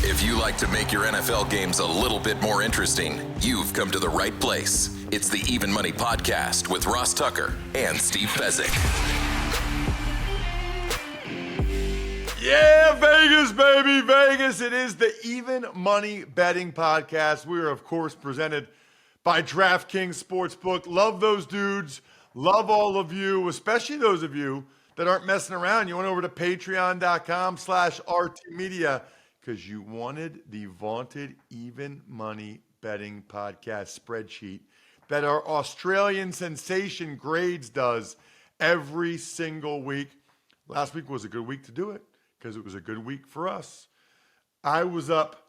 If you like to make your NFL games a little bit more interesting, you've come to the right place. It's the Even Money Podcast with Ross Tucker and Steve Fezzik. Yeah, Vegas, baby, Vegas. It is the Even Money Betting Podcast. We are, of course, presented by DraftKings Sportsbook. Love those dudes. Love all of you, especially those of you that aren't messing around. You went over to patreon.com/RTmedia because you wanted the vaunted Even Money Betting Podcast spreadsheet that our Australian sensation Grades does every single week. Last week was a good week to do it because it was a good week for us. I was up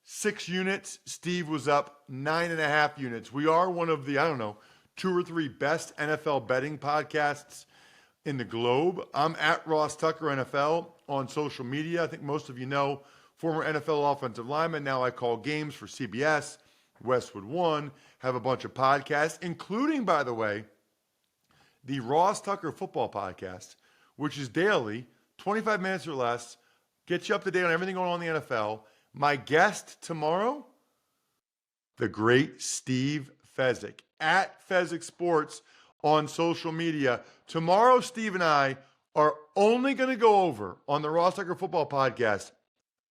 6 units. Steve was up 9.5 units. We are one of the, 2 or 3 best NFL betting podcasts in the globe. I'm at Ross Tucker NFL on social media. I think most of you know, former NFL offensive lineman. Now I call games for CBS, Westwood One, have a bunch of podcasts, including, by the way, the Ross Tucker Football Podcast, which is daily, 25 minutes or less, gets you up to date on everything going on in the NFL. My guest tomorrow, the great Steve Fezzik, at Fezzik Sports on social media. Tomorrow, Steve and I are only going to go over on the Ross Tucker Football Podcast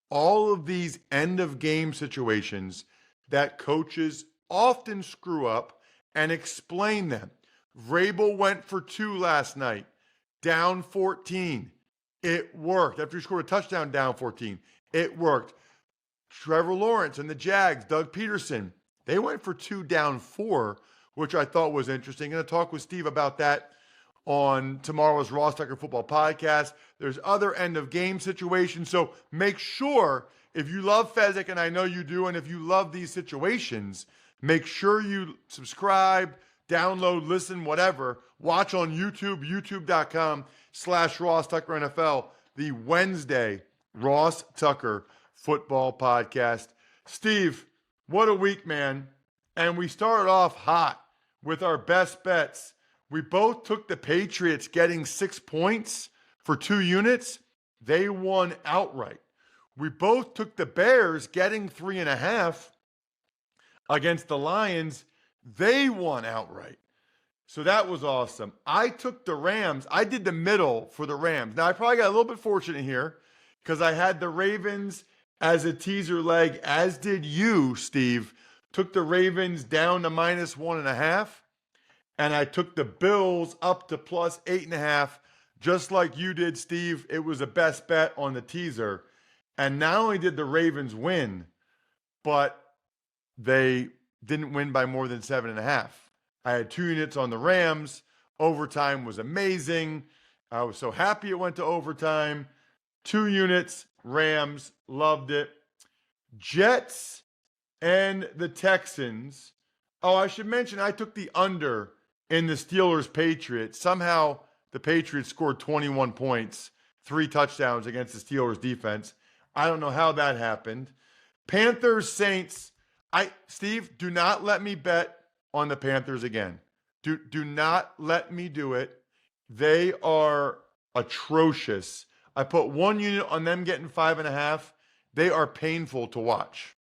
all of these end-of-game situations that coaches often screw up and explain them. Vrabel went for 2 last night, down 14. It worked. After he scored a touchdown, down 14. It worked. Trevor Lawrence and the Jags, Doug Peterson, they went for 2, down 4, which I thought was interesting. I'm going to talk with Steve about that on tomorrow's Ross Tucker Football Podcast. There's other end-of-game situations, so make sure, if you love Fezzik, and I know you do, and if you love these situations, make sure you subscribe, download, listen, whatever. Watch on YouTube, youtube.com/Ross Tucker NFL, the Wednesday Ross Tucker Football Podcast. Steve, what a week, man. And we started off hot with our best bets. We both took the Patriots getting 6 points for 2 units. They won outright. We both took the Bears getting 3.5 against the Lions. They won outright. So that was awesome. I took the Rams. I did the middle for the Rams. Now, I probably got a little bit fortunate here because I had the Ravens as a teaser leg, as did you, Steve. Took the Ravens down to -1.5. And I took the Bills up to +8.5, just like you did, Steve. It was a best bet on the teaser. And not only did the Ravens win, but they didn't win by more than 7.5. I had 2 units on the Rams. Overtime was amazing. I was so happy it went to overtime. 2 units, Rams, loved it. Jets and the Texans. Oh, I should mention I took the under in the Steelers-Patriots. Somehow the Patriots scored 21 points, 3 touchdowns against the Steelers defense. I don't know how that happened. Panthers-Saints. Steve, do not let me bet on the Panthers again. Do not let me do it. They are atrocious. I put 1 unit on them getting 5.5. They are painful to watch.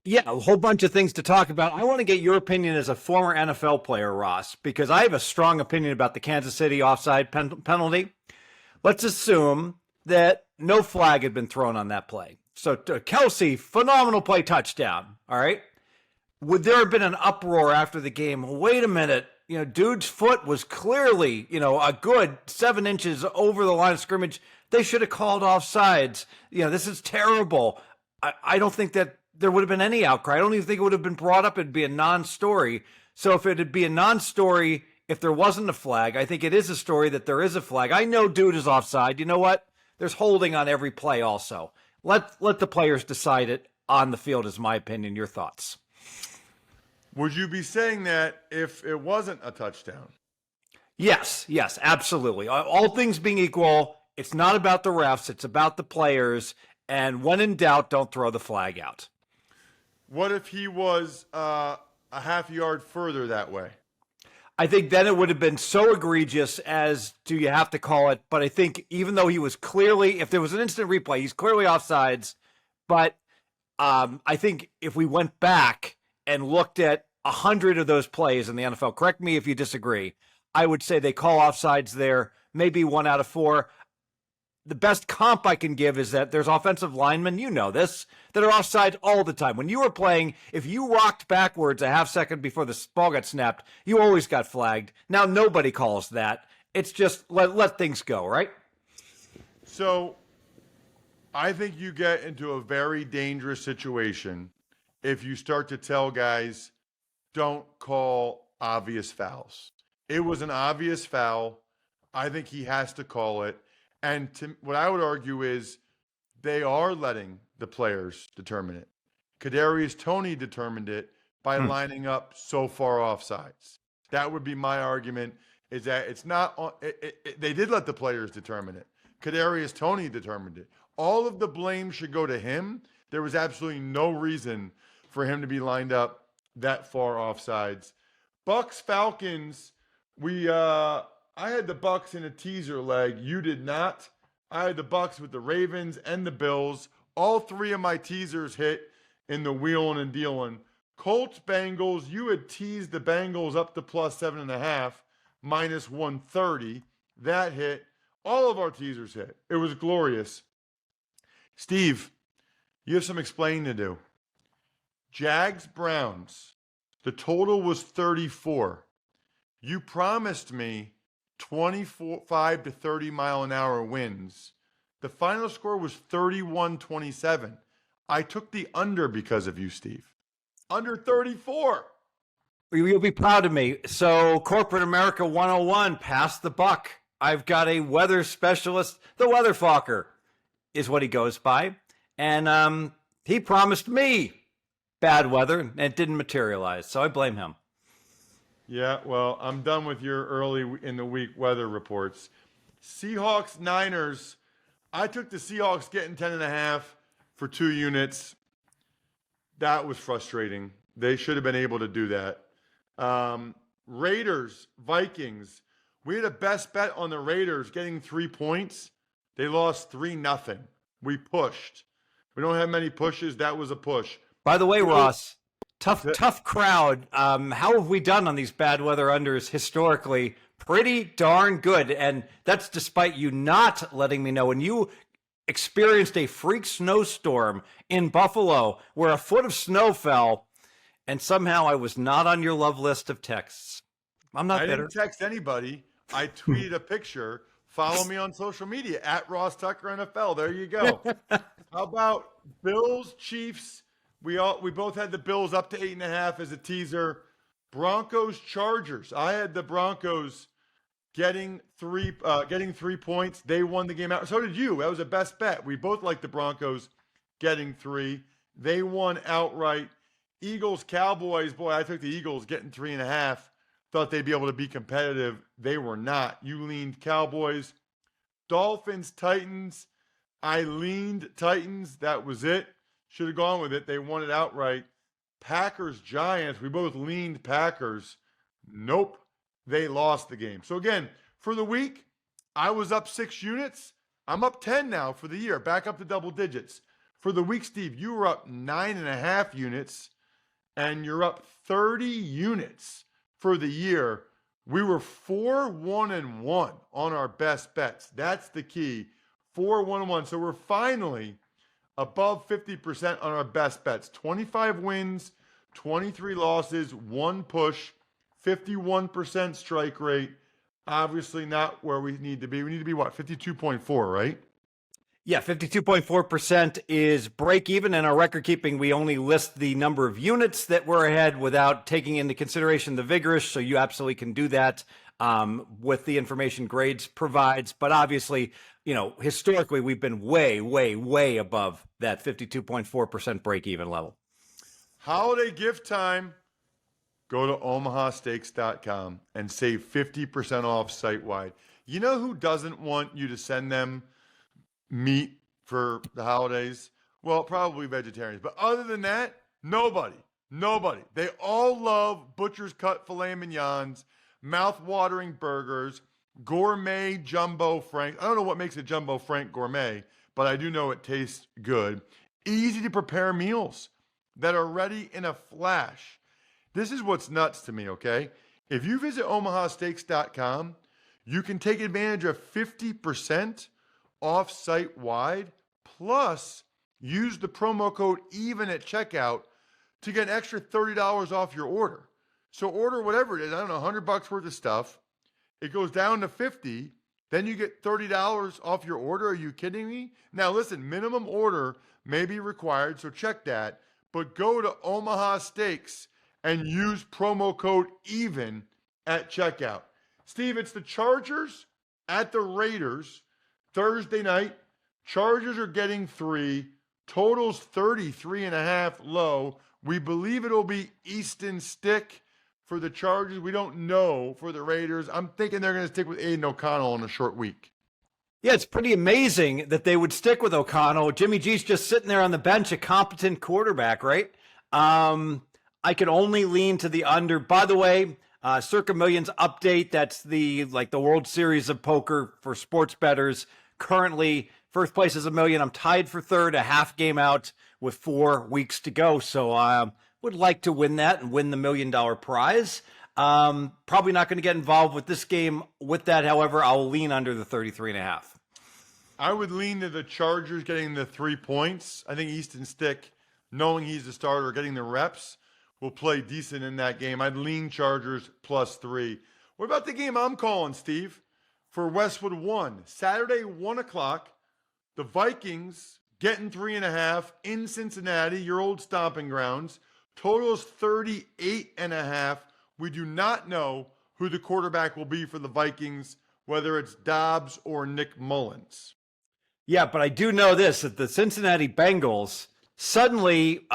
Yeah, a whole bunch of things to talk about. I want to get your opinion as a former NFL player, Ross, because I have a strong opinion about the Kansas City offside penalty. Let's assume that no flag had been thrown on that play. So Kelsey, phenomenal play, touchdown. All right. Would there have been an uproar after the game? Wait a minute. Dude's foot was clearly, a good 7 inches over the line of scrimmage. They should have called offsides. This is terrible. I don't think that there would have been any outcry. I don't even think it would have been brought up. It'd be a non-story. So if it'd be a non-story, if there wasn't a flag, I think it is a story that there is a flag. I know dude is offside. You know what? There's holding on every play also. Let the players decide it on the field is my opinion. Your thoughts? Would you be saying that if it wasn't a touchdown? Yes, absolutely. All things being equal, it's not about the refs. It's about the players. And when in doubt, don't throw the flag out. What if he was a half yard further that way? I think then it would have been so egregious as do you have to call it. But I think even though he was clearly, if there was an instant replay, he's clearly offsides. But I think if we went back and looked at 100 of those plays in the NFL, correct me if you disagree, I would say they call offsides there, maybe 1 out of 4. The best comp I can give is that there's offensive linemen, you know this, that are offside all the time. When you were playing, if you rocked backwards a half second before the ball got snapped, you always got flagged. Now nobody calls that. It's just let things go, right? So I think you get into a very dangerous situation if you start to tell guys, don't call obvious fouls. It was an obvious foul. I think he has to call it. And what I would argue is they are letting the players determine it. Kadarius Toney determined it by lining up so far offsides. That would be my argument, is that it's not they did let the players determine it. Kadarius Toney determined it. All of the blame should go to him. There was absolutely no reason for him to be lined up that far offsides. Bucks Falcons, I had the Bucks in a teaser leg. You did not. I had the Bucks with the Ravens and the Bills. All 3 of my teasers hit in the wheeling and dealing. Colts Bengals, you had teased the Bengals up to plus 7.5, minus 130. That hit. All of our teasers hit. It was glorious. Steve, you have some explaining to do. Jags Browns, the total was 34. You promised me 25 to 30 mile an hour winds. The final score was 31-27. I took the under because of you, Steve. Under 34. You'll be proud of me. So Corporate America 101, pass the buck. I've got a weather specialist. The Weather Fokker is what he goes by. And he promised me bad weather, and it didn't materialize. So I blame him. Yeah, well, I'm done with your early in the week weather reports. Seahawks, Niners. I took the Seahawks getting 10.5 for 2 units. That was frustrating. They should have been able to do that. Raiders, Vikings. We had a best bet on the Raiders getting 3 points. They lost 3-0. We pushed. We don't have many pushes. That was a push. By the way, Ross, tough crowd. How have we done on these bad weather unders historically? Pretty darn good. And that's despite you not letting me know when you experienced a freak snowstorm in Buffalo where a foot of snow fell, and somehow I was not on your love list of texts. I'm not bitter. I didn't text anybody. I tweeted a picture. Follow me on social media at Ross Tucker NFL. There you go. How about Bills, Chiefs? We both had the Bills up to 8.5 as a teaser. Broncos, Chargers. I had the Broncos getting 3 points. They won the game out. So did you. That was a best bet. We both liked the Broncos getting 3. They won outright. Eagles, Cowboys. Boy, I took the Eagles getting 3.5. Thought they'd be able to be competitive. They were not. You leaned Cowboys. Dolphins, Titans. I leaned Titans. That was it. Should have gone with it. They won it outright. Packers, Giants. We both leaned Packers. Nope. They lost the game. So again, for the week, I was up 6 units. I'm up 10 now for the year. Back up to double digits. For the week, Steve, you were up 9.5 units, and you're up 30 units for the year. We were 4-1-1 on our best bets. That's the key. 4-1-1. So we're finally above 50% on our best bets. 25 wins, 23 losses, 1 push, 51% strike rate. Obviously not where we need to be. We need to be what? 52.4, right? Yeah, 52.4% is break even. In our record keeping, we only list the number of units that we're ahead without taking into consideration the vigorous. So you absolutely can do that with the information Grades provides. But obviously, historically, we've been way, way, way above that 52.4% break even level. Holiday gift time. Go to omahasteaks.com and save 50% off site-wide. You know who doesn't want you to send them meat for the holidays? Well, probably vegetarians. But other than that, nobody. They all love butcher's cut filet mignons, mouth-watering burgers, gourmet jumbo frank. I don't know what makes a jumbo frank gourmet, but I do know it tastes good. easy to prepare meals that are ready in a flash. This is what's nuts to me, okay? If you visit omahasteaks.com, you can take advantage of 50% off site-wide, plus use the promo code EVEN at checkout to get an extra $30 off your order. So order whatever it is, I don't know, $100 worth of stuff. It goes down to $50, then you get $30 off your order. Are you kidding me? Now listen, minimum order may be required, so check that. But go to Omaha Steaks and use promo code EVEN at checkout. Steve, it's the Chargers at the Raiders Thursday night. Chargers are getting 3. Totals 33.5 low. We believe it'll be Easton Stick for the Chargers. We don't know for the Raiders. I'm thinking they're going to stick with Aiden O'Connell on a short week. Yeah, it's pretty amazing that they would stick with O'Connell. Jimmy G's just sitting there on the bench, a competent quarterback, right? I could only lean to the under. By the way, Circa Millions update. That's the World Series of Poker for sports bettors. Currently, first place is $1 million. I'm tied for third, a half game out with 4 weeks to go. So I would like to win that and win the $1 million prize. Probably not going to get involved with this game with that. However, I'll lean under the 33.5. I would lean to the Chargers getting the 3 points. I think Easton Stick, knowing he's the starter, getting the reps, will play decent in that game. I'd lean Chargers +3. What about the game I'm calling, Steve? For Westwood 1, Saturday, 1 o'clock, the Vikings getting 3.5 in Cincinnati, your old stomping grounds. Totals 38.5. We do not know who the quarterback will be for the Vikings, whether it's Dobbs or Nick Mullins. Yeah, but I do know this, that the Cincinnati Bengals, suddenly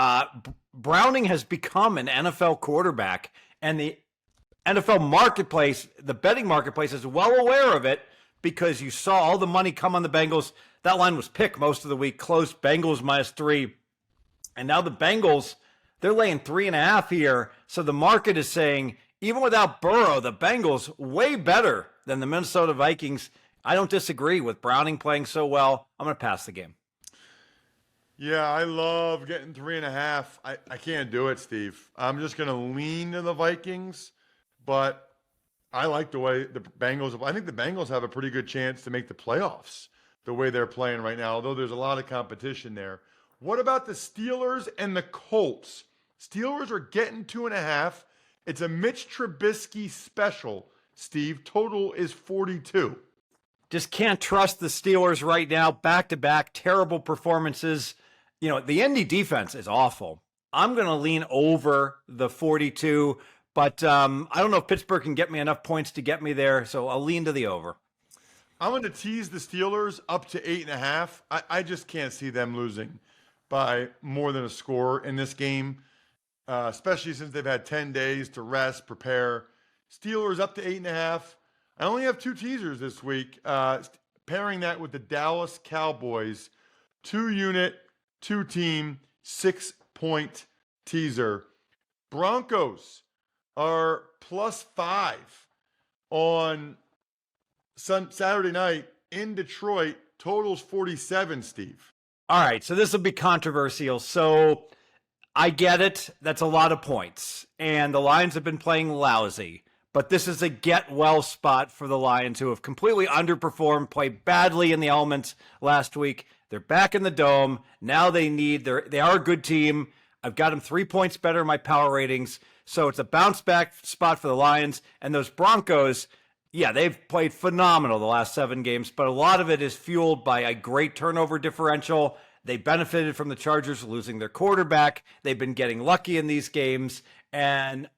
Browning has become an NFL quarterback, and the NFL marketplace, the betting marketplace, is well aware of it because you saw all the money come on the Bengals. That line was picked most of the week, close, Bengals -3. And now the Bengals, they're laying 3.5 here. So the market is saying, even without Burrow, the Bengals way better than the Minnesota Vikings. I don't disagree with Browning playing so well. I'm going to pass the game. Yeah, I love getting 3.5. I can't do it, Steve. I'm just going to lean to the Vikings, but I like the way the Bengals, I think the Bengals have a pretty good chance to make the playoffs the way they're playing right now, although there's a lot of competition there. What about the Steelers and the Colts? Steelers are getting 2.5. It's a Mitch Trubisky special, Steve. Total is 42. Just can't trust the Steelers right now. Back-to-back terrible performances. You know, the Indy defense is awful. I'm going to lean over the 42, but I don't know if Pittsburgh can get me enough points to get me there, so I'll lean to the over. I'm going to tease the Steelers up to 8.5. I just can't see them losing by more than a score in this game, especially since they've had 10 days to rest, prepare. Steelers up to 8.5. I only have 2 teasers this week, pairing that with the Dallas Cowboys 2-unit, 2-team, 6-point teaser. Broncos are +5 on Saturday night in Detroit. Totals 47, Steve. All right, so this will be controversial. So I get it. That's a lot of points. And the Lions have been playing lousy. But this is a get-well spot for the Lions, who have completely underperformed, played badly in the elements last week. They're back in the Dome. Now they are a good team. I've got them 3 points better in my power ratings. So it's a bounce-back spot for the Lions. And those Broncos, yeah, they've played phenomenal the last 7 games, but a lot of it is fueled by a great turnover differential. They benefited from the Chargers losing their quarterback. They've been getting lucky in these games. And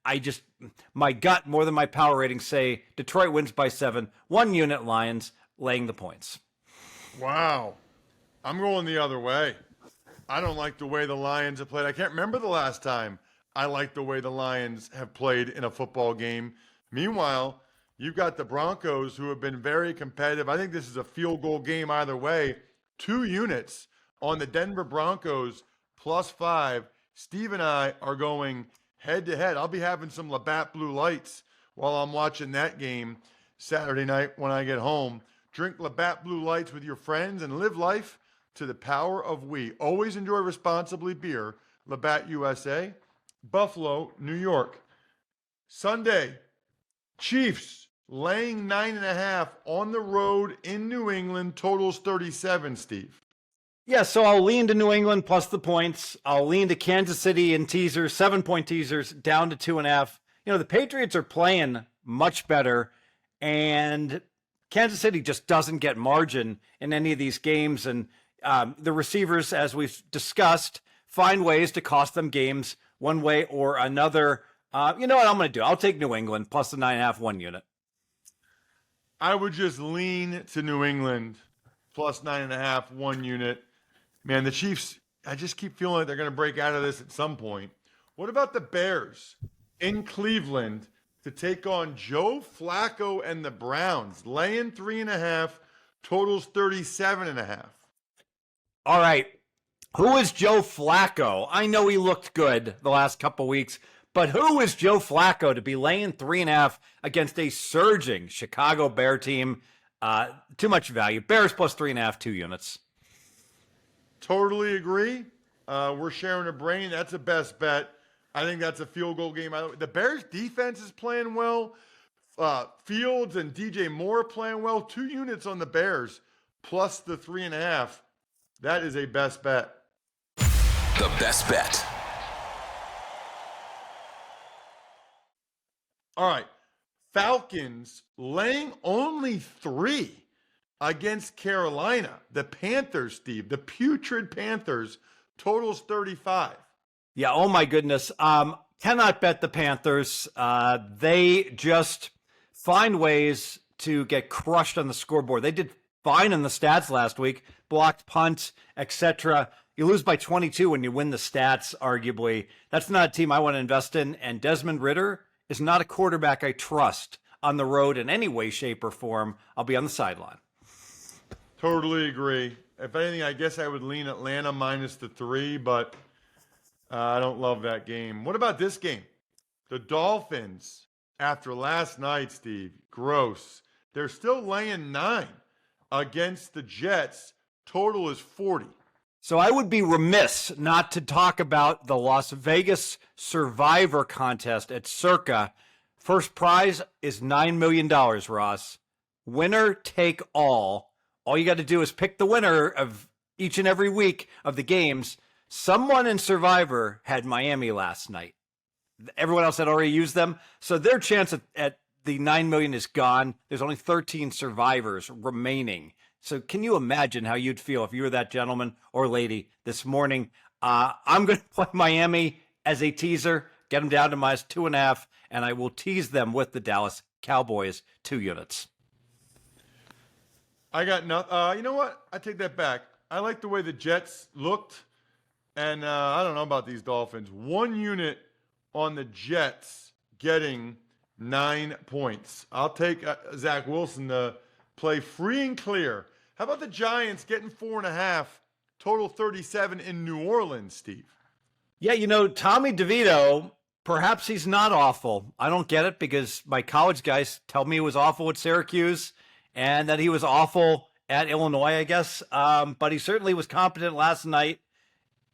my gut, more than my power ratings, say Detroit wins by 7, 1-unit Lions laying the points. Wow. I'm going the other way. I don't like the way the Lions have played. I can't remember the last time I liked the way the Lions have played in a football game. Meanwhile, you've got the Broncos, who have been very competitive. I think this is a field goal game either way. 2 units on the Denver Broncos +5. Steve and I are going head-to-head. I'll be having some Labatt Blue Lights while I'm watching that game Saturday night when I get home. Drink Labatt Blue Lights with your friends and live life to the power of we. Always enjoy responsibly beer. Labatt USA. Buffalo, New York. Sunday, Chiefs laying 9.5 on the road in New England. Totals 37, Steve. Yeah, so I'll lean to New England plus the points. I'll lean to Kansas City in teasers, 7-point teasers, down to 2.5. The Patriots are playing much better, and Kansas City just doesn't get margin in any of these games. And the receivers, as we've discussed, find ways to cost them games one way or another. You know what I'm going to do? I'll take New England plus the 9.5, 1 unit. I would just lean to New England plus 9.5, 1 unit. Man, the Chiefs, I just keep feeling like they're going to break out of this at some point. What about the Bears in Cleveland to take on Joe Flacco and the Browns? Laying 3.5, totals 37.5. All right. Who is Joe Flacco? I know he looked good the last couple weeks, but who is Joe Flacco to be laying 3.5 against a surging Chicago Bear team? Too much value. Bears plus 3.5, 2 units. Totally agree. We're sharing a brain. That's a best bet. I think that's a field goal game. The Bears defense is playing well. Fields and DJ Moore playing well. 2 units on the Bears plus the 3.5. That is a best bet. The best bet. All right. Falcons laying only 3 against Carolina. The Panthers, Steve, the putrid Panthers, totals 35. Yeah, oh my goodness. Cannot bet the Panthers. They just find ways to get crushed on the scoreboard. They did fine in the stats last week, blocked punts, etc. You lose by 22 when you win the stats, arguably. That's not a team I want to invest in, and Desmond Ridder is not a quarterback I trust on the road in any way, shape, or form. I'll be on the sideline. Totally agree. If anything, I guess I would lean Atlanta minus the 3, but I don't love that game. What about this game? The Dolphins, after last night, Steve, gross. They're still laying 9 against the Jets. Total is 40. So I would be remiss not to talk about the Las Vegas Survivor contest at Circa. First prize is $9 million, Ross. Winner take all. All you got to do is pick the winner of each and every week of the games. Someone in Survivor had Miami last night. Everyone else had already used them. So their chance at the $9 million is gone. There's only 13 survivors remaining. So can you imagine how you'd feel if you were that gentleman or lady this morning? I'm going to play Miami as a teaser, get them down to minus 2.5, and I will tease them with the Dallas Cowboys 2 units. I got nothing. You know what? I take that back. I like the way the Jets looked, and I don't know about these Dolphins. 1 unit on the Jets getting 9 points. I'll take Zach Wilson to play free and clear. How about the Giants getting 4.5, total 37 in New Orleans, Steve? Yeah, Tommy DeVito, perhaps he's not awful. I don't get it because my college guys tell me he was awful at Syracuse and that he was awful at Illinois, I guess. But he certainly was competent last night.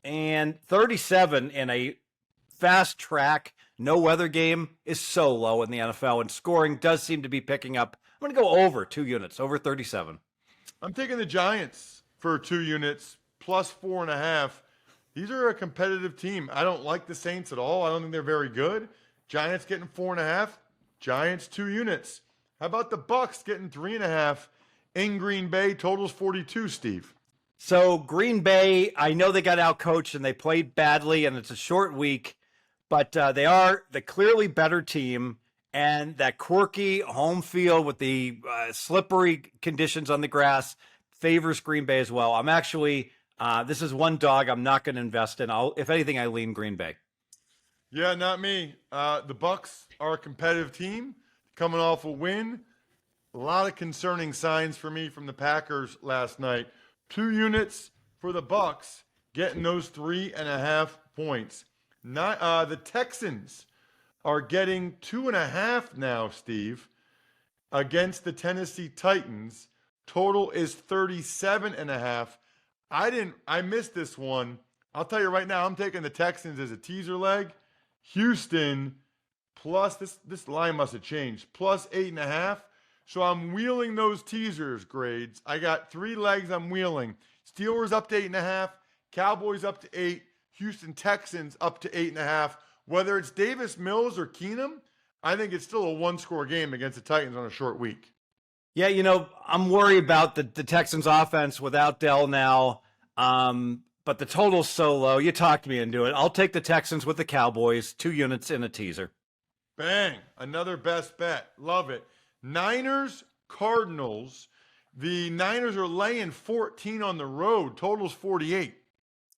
And 37 in a fast track, no weather game is so low in the NFL, and scoring does seem to be picking up. I'm going to go over 2 units, over 37. I'm taking the Giants for 2 units, plus 4.5. These are a competitive team. I don't like the Saints at all. I don't think they're very good. Giants getting 4.5. Giants 2 units. How about the Bucs getting 3.5 in Green Bay? Totals 42, Steve. So Green Bay, I know they got outcoached and they played badly, and it's a short week, but they are the clearly better team. And that quirky home field with the slippery conditions on the grass favors Green Bay as well. I'm actually, this is one dog I'm not going to invest in. If anything, I lean Green Bay. Yeah, not me. The Bucs are a competitive team coming off a win. A lot of concerning signs for me from the Packers last night. 2 units for the Bucs, getting those 3.5 points. The Texans are getting 2.5 now, Steve, against the Tennessee Titans. Total is 37.5. I missed this one. I'll tell you right now, I'm taking the Texans as a teaser leg. Houston plus, this line must have changed, plus 8.5. So I'm wheeling those teasers grades. I got 3 legs I'm wheeling. Steelers up to 8.5, Cowboys up to 8, Houston Texans up to 8.5. Whether it's Davis Mills or Keenum, I think it's still a one-score game against the Titans on a short week. Yeah, I'm worried about the Texans offense without Dell now. But the total's so low. You talked me into it. I'll take the Texans with the Cowboys, 2 units in a teaser. Bang. Another best bet. Love it. Niners, Cardinals. The Niners are laying 14 on the road. Total's 48.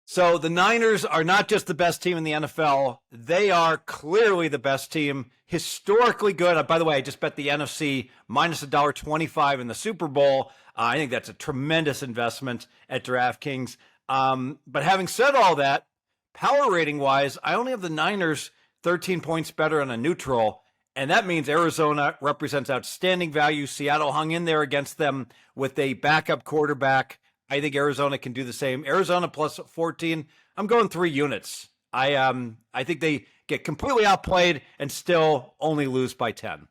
So the Niners are not just the best team in the NFL. They are clearly the best team. Historically good. By the way, I just bet the NFC minus $1.25 in the Super Bowl. I think that's a tremendous investment at DraftKings. But having said all that, power rating wise, I only have the Niners 13 points better on a neutral. And that means Arizona represents outstanding value. Seattle hung in there against them with a backup quarterback. I think Arizona can do the same. Arizona plus 14. I'm going 3 units. I think they get completely outplayed and still only lose by 10.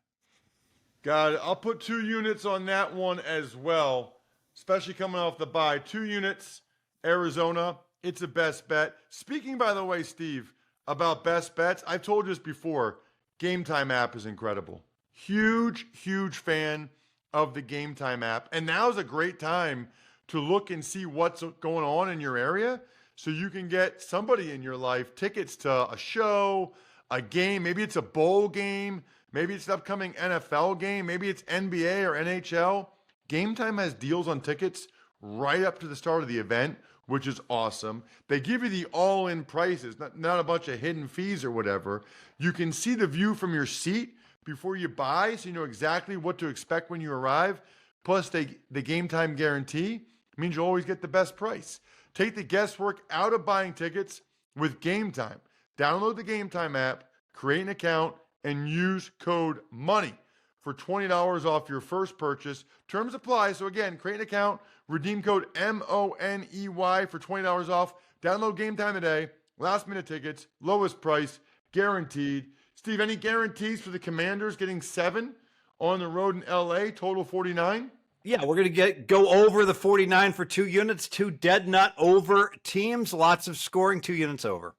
Got it. I'll put 2 units on that one as well, especially coming off the bye. 2 units. Arizona, it's a best bet. Speaking, by the way, Steve, about best bets, I've told you this before. Game Time app is incredible. Huge, huge fan of the Game Time app. And now's a great time to look and see what's going on in your area so you can get somebody in your life tickets to a show, a game. Maybe it's a bowl game. Maybe it's an upcoming NFL game. Maybe it's NBA or NHL. Game Time has deals on tickets right up to the start of the event, which is awesome. They give you the all-in prices, not a bunch of hidden fees or whatever. You can see the view from your seat before you buy, so you know exactly what to expect when you arrive. Plus, the Game Time guarantee means you'll always get the best price. Take the guesswork out of buying tickets with Game Time. Download the Game Time app, create an account, and use code MONEY for $20 off your first purchase. Terms apply. So again, create an account, redeem code MONEY for $20 off. Download Game Time today. Last minute tickets, lowest price, guaranteed. Steve, any guarantees for the Commanders getting 7 on the road in LA, total 49? Yeah, we're going to go over the 49 for 2 units, 2 dead nut over teams, lots of scoring, 2 units over.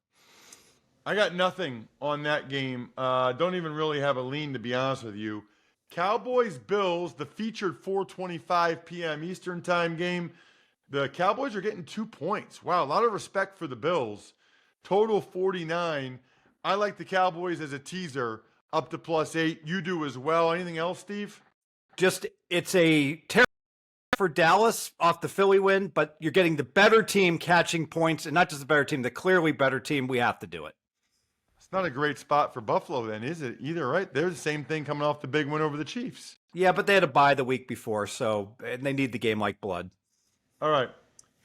I got nothing on that game. Don't even really have a lean, to be honest with you. Cowboys, Bills, the featured 4:25 p.m. Eastern time game. The Cowboys are getting 2 points. Wow, a lot of respect for the Bills. Total 49. I like the Cowboys as a teaser up to plus 8. You do as well. Anything else, Steve? Just, it's a terrible for Dallas off the Philly win, but you're getting the better team catching points, and not just the better team, the clearly better team. We have to do it. It's not a great spot for Buffalo then, is it? Either, right? They're the same thing coming off the big win over the Chiefs. Yeah, but they had a bye the week before, so and they need the game like blood. All right.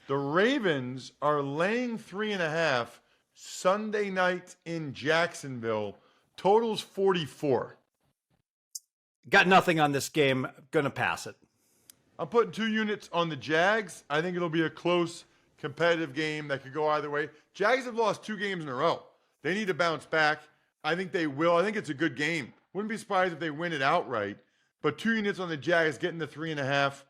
The Ravens are laying 3.5 Sunday night in Jacksonville. Totals 44. Got nothing on this game. Gonna pass it. I'm putting 2 units on the Jags. I think it'll be a close, competitive game that could go either way. Jags have lost 2 games in a row. They need to bounce back. I think they will. I think it's a good game. Wouldn't be surprised if they win it outright. But 2 units on the Jags, getting the 3.5.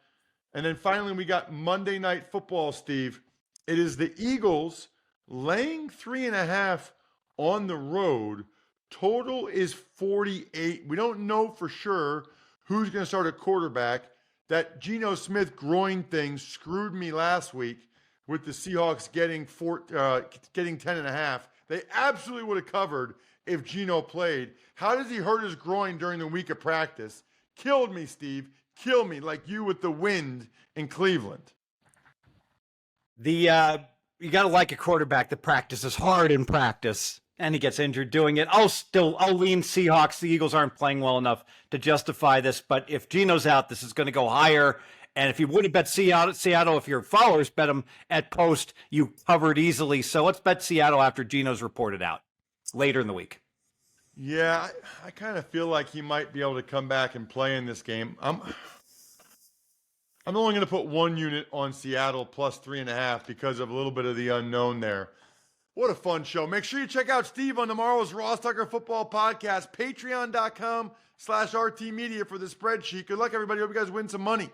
And then finally, we got Monday Night Football, Steve. It is the Eagles laying 3.5 on the road. Total is 48. We don't know for sure who's going to start at quarterback. That Geno Smith groin thing screwed me last week with the Seahawks getting 10.5. They absolutely would have covered if Geno played. How does he hurt his groin during the week of practice? Killed me, Steve. Kill me like you with the wind in Cleveland. You got to like a quarterback that practices hard in practice, and he gets injured doing it. I'll lean Seahawks. The Eagles aren't playing well enough to justify this, but if Geno's out, this is going to go higher. And if you would have bet Seattle, if your followers bet them at post, you covered easily. So let's bet Seattle after Geno's reported out later in the week. Yeah, I kind of feel like he might be able to come back and play in this game. I'm only going to put one unit on Seattle plus 3.5 because of a little bit of the unknown there. What a fun show. Make sure you check out Steve on tomorrow's Ross Tucker Football Podcast, patreon.com/RT Media for the spreadsheet. Good luck, everybody. Hope you guys win some money.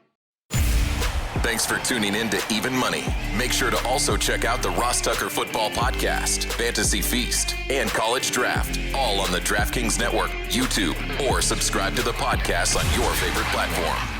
Thanks for tuning in to Even Money. Make sure to also check out the Ross Tucker Football Podcast, Fantasy Feast, and College Draft, all on the DraftKings Network, YouTube, or subscribe to the podcast on your favorite platform.